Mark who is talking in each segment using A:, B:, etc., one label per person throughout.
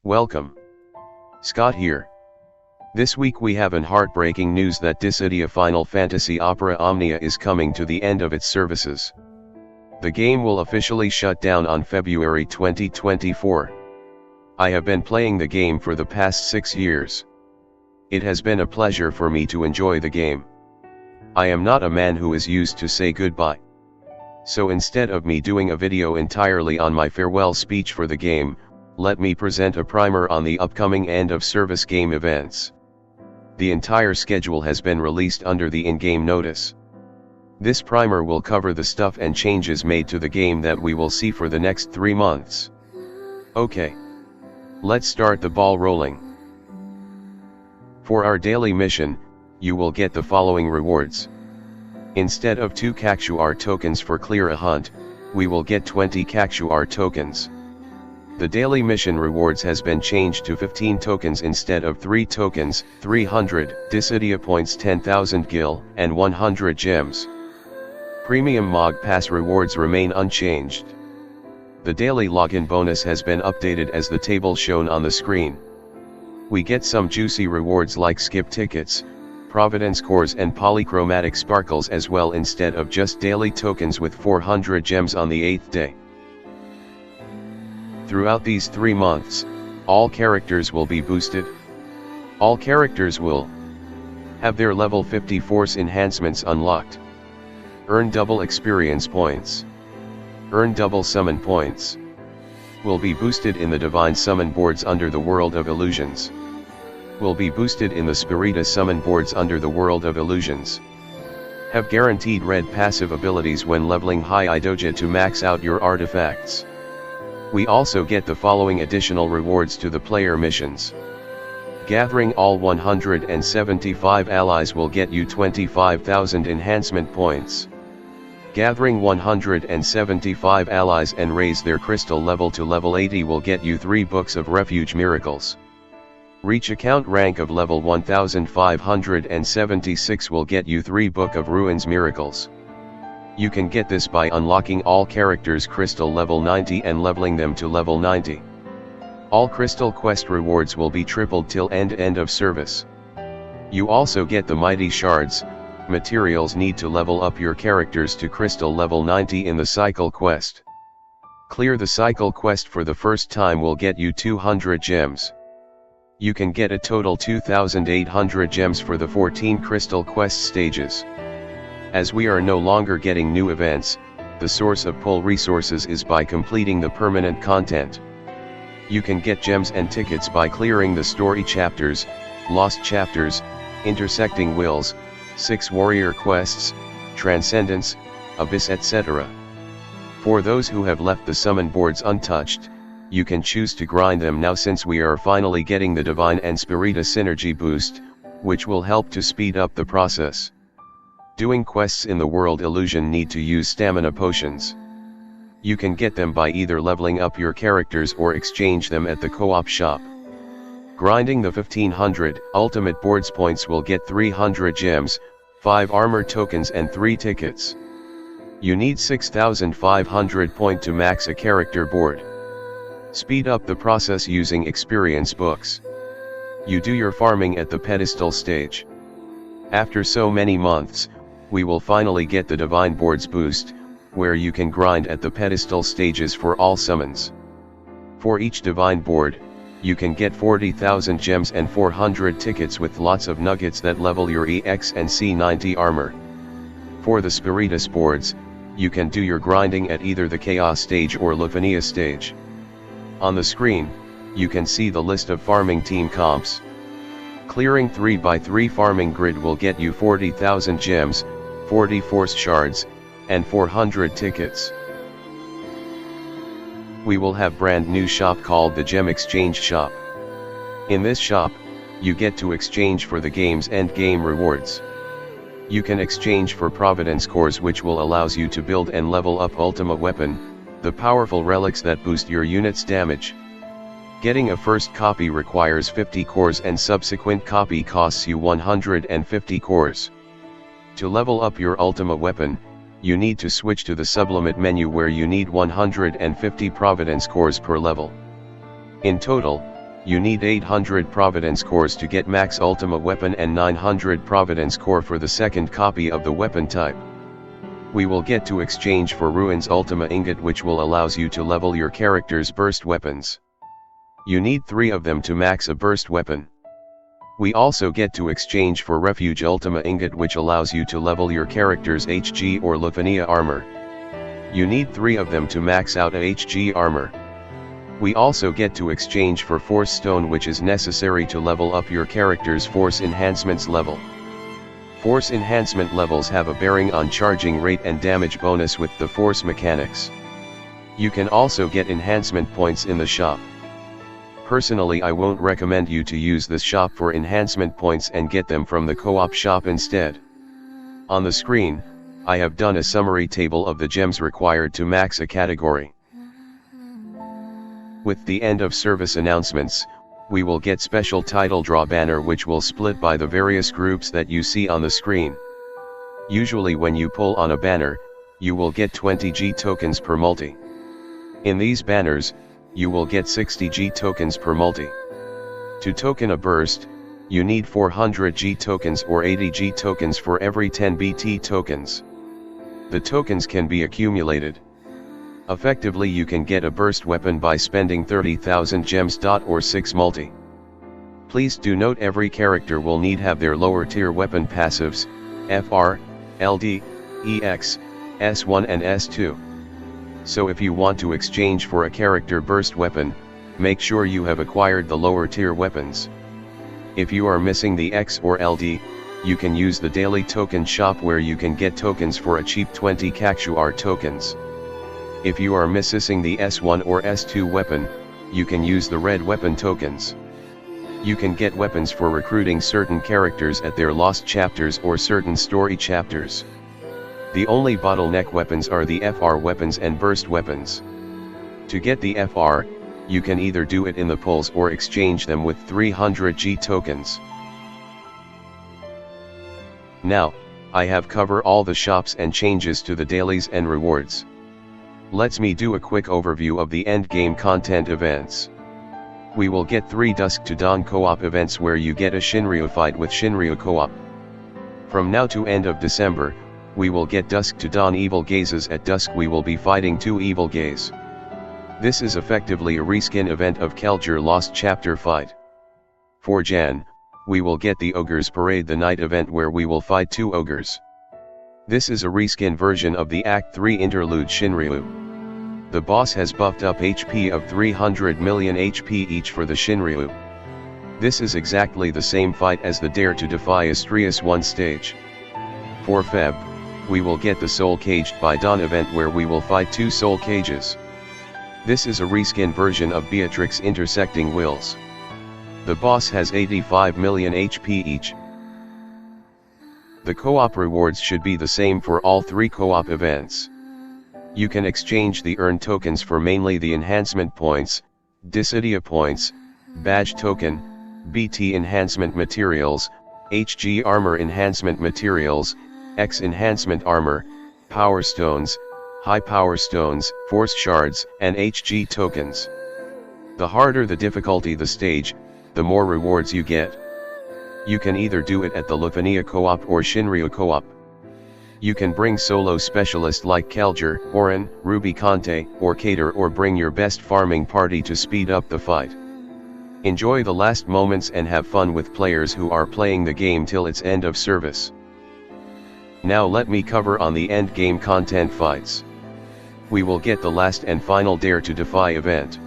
A: Welcome. Scott here. This week we have an heartbreaking news that Dissidia Final Fantasy Opera Omnia is coming to the end of its services. The game will officially shut down on February 2024. I have been playing the game for the past 6 years. It has been a pleasure for me to enjoy the game. I am not a man who is used to say goodbye. So instead of me doing a video entirely on my farewell speech for the game, let me present a primer on the upcoming end-of-service game events. The entire schedule has been released under the in-game notice. This primer will cover the stuff and changes made to the game that we will see for the next 3 months. Okay. Let's start the ball rolling. For our daily mission, you will get the following rewards. Instead of 2 Kaku tokens for clear a hunt, we will get 20 Kaku tokens. The daily mission rewards has been changed to 15 tokens instead of 3 tokens, 300 Dissidia points, 10,000 gil, and 100 gems. Premium Mog Pass rewards remain unchanged. The daily login bonus has been updated as the table shown on the screen. We get some juicy rewards like skip tickets, Providence cores and polychromatic sparkles as well instead of just daily tokens with 400 gems on the 8th day. Throughout these 3 months, all characters will be boosted. All characters will have their level 50 force enhancements unlocked. Earn double experience points. Earn double summon points. Will be boosted in the divine summon boards under the World of Illusions. Will be boosted in the Spirita summon boards under the World of Illusions. Have guaranteed red passive abilities when leveling high Idoja to max out your artifacts. We also get the following additional rewards to the player missions. Gathering all 175 allies will get you 25,000 enhancement points. Gathering 175 allies and raise their crystal level to level 80 will get you 3 books of refuge miracles. Reach account rank of level 1576 will get you 3 book of ruins miracles. You can get this by unlocking all characters crystal level 90 and leveling them to level 90. All crystal quest rewards will be tripled till end of service. You also get the mighty shards, materials need to level up your characters to crystal level 90 in the cycle quest. Clear the cycle quest for the first time will get you 200 gems. You can get a total 2,800 gems for the 14 crystal quest stages. As we are no longer getting new events, the source of pull resources is by completing the permanent content. You can get gems and tickets by clearing the story chapters, lost chapters, intersecting wills, 6 warrior quests, transcendence, abyss etc. For those who have left the summon boards untouched, you can choose to grind them now since we are finally getting the Divine and Spirita synergy boost, which will help to speed up the process. Doing quests in the World Illusion need to use stamina potions. You can get them by either leveling up your characters or exchange them at the co-op shop. Grinding the 1500 ultimate boards points will get 300 gems, 5 armor tokens and 3 tickets. You need 6500 point to max a character board. Speed up the process using experience books. You do your farming at the pedestal stage. After so many months, we will finally get the Divine Boards boost, where you can grind at the pedestal stages for all summons. For each Divine Board, you can get 40,000 gems and 400 tickets with lots of nuggets that level your EX and C90 armor. For the Spiritus boards, you can do your grinding at either the Chaos stage or Lufania stage. On the screen, you can see the list of farming team comps. Clearing 3x3 farming grid will get you 40,000 gems, 40 force shards, and 400 tickets. We will have brand new shop called the Gem Exchange Shop. In this shop, you get to exchange for the game's endgame rewards. You can exchange for Providence cores which will allows you to build and level up Ultima weapon, the powerful relics that boost your unit's damage. Getting a first copy requires 50 cores and subsequent copy costs you 150 cores. To level up your Ultima weapon, you need to switch to the sublimate menu where you need 150 Providence cores per level. In total, You need 800 Providence cores to get max Ultima weapon and 900 Providence core for the second copy of the weapon type. We will get to exchange for Ruins Ultima Ingot, which will allows you to level your character's burst weapons. You need 3 of them to max a burst weapon. We also get to exchange for Refuge Ultima Ingot, which allows you to level your character's HG or Lufania armor. You need 3 of them to max out a HG armor. We also get to exchange for Force Stone, which is necessary to level up your character's Force Enhancements level. Force Enhancement levels have a bearing on charging rate and damage bonus with the Force mechanics. You can also get enhancement points in the shop. Personally, I won't recommend you to use this shop for enhancement points and get them from the co-op shop instead. On the screen, I have done a summary table of the gems required to max a category. With the end of service announcements, we will get special title draw banner, which will split by the various groups that you see on the screen. Usually when you pull on a banner, you will get 20 G tokens per multi. In these banners, you will get 60 G tokens per multi. To token a burst, you need 400 G tokens or 80 G tokens for every 10 BT tokens. The tokens can be accumulated. Effectively, you can get a burst weapon by spending 30,000 gems. Or 6 multi. Please do note every character will need have their lower tier weapon passives, FR, LD, EX, S1 and S2. So if you want to exchange for a character burst weapon, make sure you have acquired the lower tier weapons. If you are missing the X or LD, you can use the daily token shop, where you can get tokens for a cheap 20 Kakshuar tokens. If you are missing the S1 or S2 weapon, you can use the red weapon tokens. You can get weapons for recruiting certain characters at their lost chapters or certain story chapters. The only bottleneck weapons are the FR weapons and burst weapons. To get the FR, you can either do it in the pulls or exchange them with 300 G tokens. Now, I have covered all the shops and changes to the dailies and rewards. Let's me do a quick overview of the endgame content events. We will get 3 Dusk to Dawn co-op events, where you get a Shinryu fight with Shinryu co-op. From now to end of December, we will get Dusk to Dawn Evil Gazes. At dusk we will be fighting 2 Evil Gaze. This is effectively a reskin event of Kelger Lost Chapter fight. For Jan, we will get the Ogres Parade the Night event, where we will fight 2 Ogres. This is a reskin version of the Act 3 interlude Shinryu. The boss has buffed up HP of 300 million HP each for the Shinryu. This is exactly the same fight as the Dare to Defy Estrias 1 stage. For Feb, we will get the Soul Caged by Dawn event, where we will fight 2 Soul Cages. This is a reskin version of Beatrix Intersecting Wills. The boss has 85 million HP each. The co-op rewards should be the same for all 3 co-op events. You can exchange the earned tokens for mainly the enhancement points, Dissidia points, badge token, BT enhancement materials, HG armor enhancement materials, X enhancement armor, power stones, high power stones, force shards, and HG tokens. The harder the difficulty the stage, the more rewards you get. You can either do it at the Lufania co-op or Shinryu co-op. You can bring solo specialist like Kelger, Orin, Ruby Conte, or Cater, or bring your best farming party to speed up the fight. Enjoy the last moments and have fun with players who are playing the game till its end of service. Now let me cover on the end game content fights. We will get the last and final Dare to Defy event,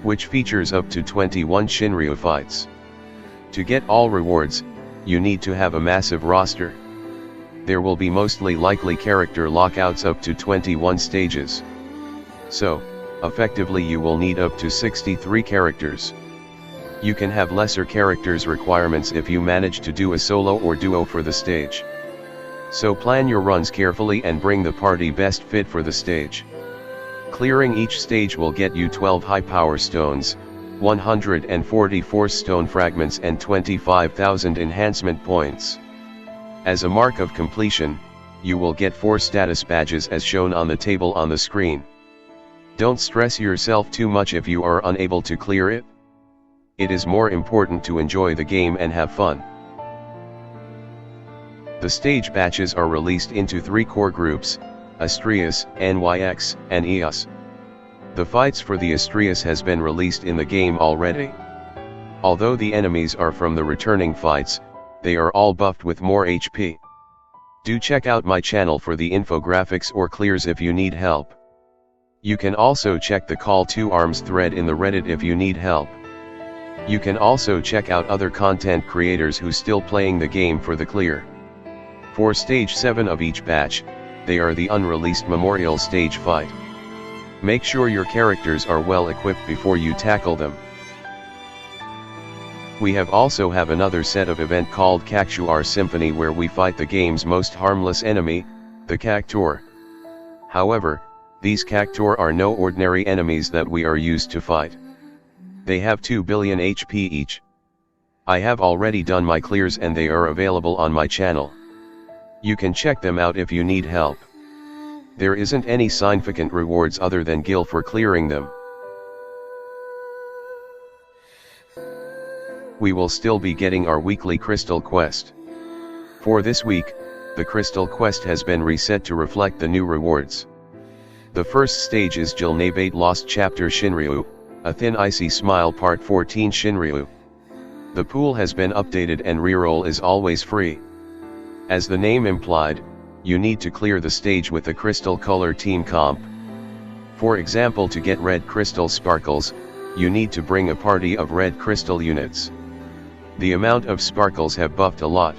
A: which features up to 21 Shinryu fights. To get all rewards, you need to have a massive roster. There will be mostly likely character lockouts up to 21 stages. So, effectively you will need up to 63 characters. You can have lesser characters requirements if you manage to do a solo or duo for the stage. So plan your runs carefully and bring the party best fit for the stage. Clearing each stage will get you 12 high power stones, 140 force stone fragments and 25,000 enhancement points. As a mark of completion, you will get 4 status badges as shown on the table on the screen. Don't stress yourself too much if you are unable to clear it. It is more important to enjoy the game and have fun. The stage batches are released into 3 core groups, Estrias, NYX, and EOS. The fights for the Estrias has been released in the game already. Although the enemies are from the returning fights, they are all buffed with more HP. Do check out my channel for the infographics or clears if you need help. You can also check the Call to Arms thread in the Reddit if you need help. You can also check out other content creators who still playing the game for the clear. For stage 7 of each batch, they are the unreleased memorial stage fight. Make sure your characters are well equipped before you tackle them. We have also have another set of event called Kaku Symphony where we fight the game's most harmless enemy, the Cactuar. However, these Cactuar are no ordinary enemies that we are used to fight. They have 2 billion HP each. I have already done my clears and they are available on my channel. You can check them out if you need help. There isn't any significant rewards other than gil for clearing them. We will still be getting our weekly crystal quest. For this week, the crystal quest has been reset to reflect the new rewards. The first stage is Jilnabate Lost Chapter Shinryu, A Thin Icy Smile Part 14 Shinryu. The pool has been updated and reroll is always free. As the name implied, you need to clear the stage with a crystal color team comp. For example, to get red crystal sparkles, you need to bring a party of red crystal units. The amount of sparkles have buffed a lot.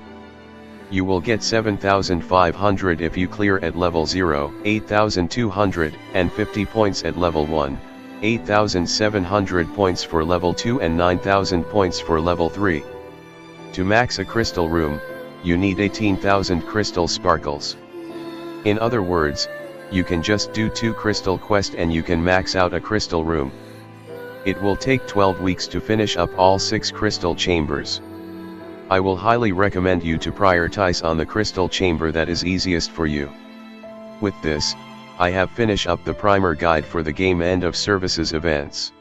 A: You will get 7,500 if you clear at level 0, 8,250 points at level 1, 8,700 points for level 2 and 9,000 points for level 3. To max a crystal room, you need 18,000 crystal sparkles. In other words, you can just do 2 crystal quest and you can max out a crystal room. It will take 12 weeks to finish up all 6 crystal chambers. I will highly recommend you to prioritize on the crystal chamber that is easiest for you. With this, I have finished up the primer guide for the game end of services events.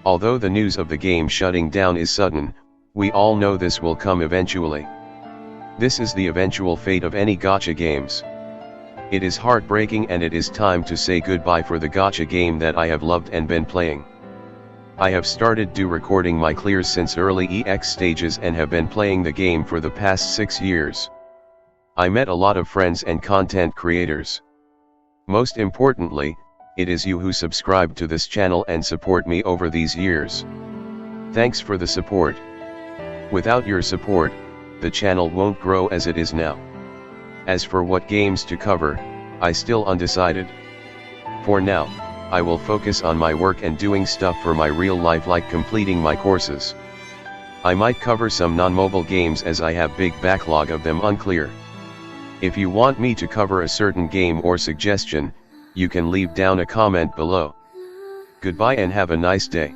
A: Although the news of the game shutting down is sudden, we all know this will come eventually. This is the eventual fate of any gacha games. It is heartbreaking and it is time to say goodbye for the gacha game that I have loved and been playing. I have started recording my clears since early EX stages and have been playing the game for the past 6 years. I met a lot of friends and content creators. Most importantly, it is you who subscribed to this channel and support me over these years. Thanks for the support. Without your support, the channel won't grow as it is now. As for what games to cover, I still undecided. For now, I will focus on my work and doing stuff for my real life like completing my courses. I might cover some non-mobile games as I have big backlog of them unclear. If you want me to cover a certain game or suggestion, you can leave down a comment below. Goodbye and have a nice day.